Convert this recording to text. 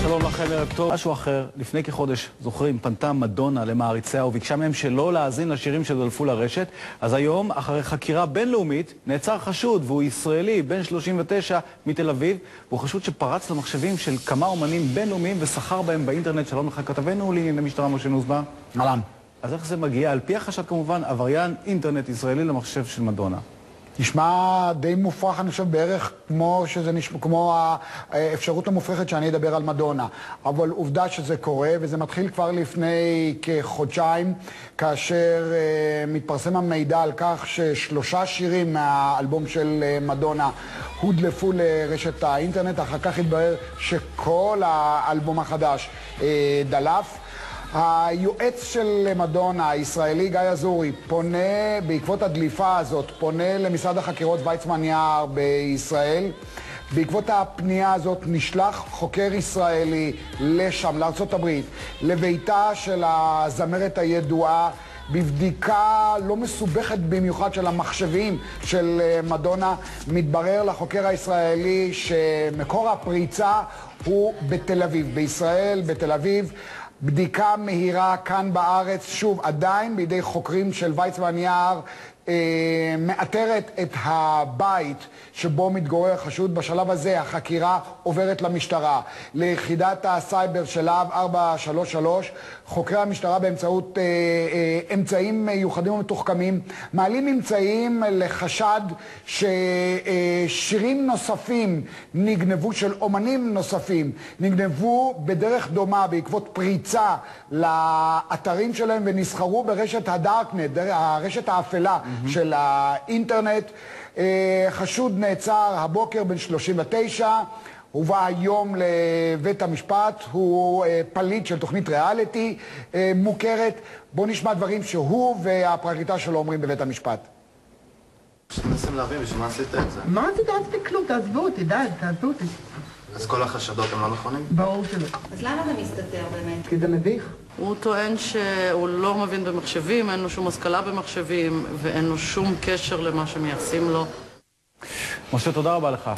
שלום לכם, ערב טוב. משהו אחר, לפני כחודש, זוכרים, פנתה מדונה למעריציה וביקשה מהם שלא להאזין לשירים שדלפו לרשת. אז היום, אחרי חקירה בינלאומית, נעצר חשוד, והוא ישראלי, בן 39 מתל אביב, והוא חשוד שפרץ למחשבים של כמה אומנים בינלאומיים וסחר בהם באינטרנט. שלום לך, כתבנו לענייני משטרה משה נוסבאום. אהלן. אז איך זה מגיע? על פי החשד כמובן, עבריין אינטרנט ישראלי למחשב של מדונה. נשמע די מופרך, אני חושב, בערך כמו האפשרות המופרכת שאני אדבר על מדונה. אבל עובדה שזה קורה, וזה מתחיל כבר לפני כחודשיים, כאשר מתפרסם המידע על כך ש3 שירים מהאלבום של מדונה הודלפו לרשת האינטרנט. אחר כך התברר שכל האלבום החדש דלף. היועץ של מדונה, הישראלי גיא אזורי, פונה, בעקבות הדליפה הזאת, פונה למשרד החקירות ויצמן יער בישראל. בעקבות הפנייה הזאת נשלח חוקר ישראלי לשם, לארצות הברית, לביתה של הזמרת הידועה, בבדיקה לא מסובכת במיוחד של המחשבים של מדונה. מתברר לחוקר הישראלי שמקור הפריצה הוא בתל אביב, בישראל, בתל אביב. בדיקה מהירה כאן בארץ, שוב, עדיין בידי חוקרים של ויצמן יער, מאתרת את הבית שבו מתגורר חשוד. בשלב הזה החקירה עוברת למשטרה, ליחידת הסייבר של להב 433. חוקרי המשטרה באמצעות אמצעים מיוחדים ומתוחכמים מעלים ממצאים לחשד ששירים נוספים נגנבו, של אומנים נוספים נגנבו בדרך דומה בעקבות פריצה לאתרים שלהם ונסחרו ברשת הדארקנט, הרשת האפלה של האינטרנט. חשוד נעצר הבוקר, בן 39, הובא היום לבית המשפט. הוא פליט של תוכנית ריאליטי מוכרת. בוא נשמע דברים שהוא והפרקליטה שלו אומרים בבית המשפט. מנסים להבין בשביל מה עשית את זה. מה עשית? עשית כלום, תעזבו אותי, די, תעזבו אותי. אז כל החשדות הם לא נכונים? ברור שלא. אז למה זה מסתתר באמת? כי זה מביך. הוא טוען שהוא לא מבין במחשבים, אין לו שום השכלה במחשבים ואין לו שום קשר למה שמייחסים לו. משה, תודה רבה לך.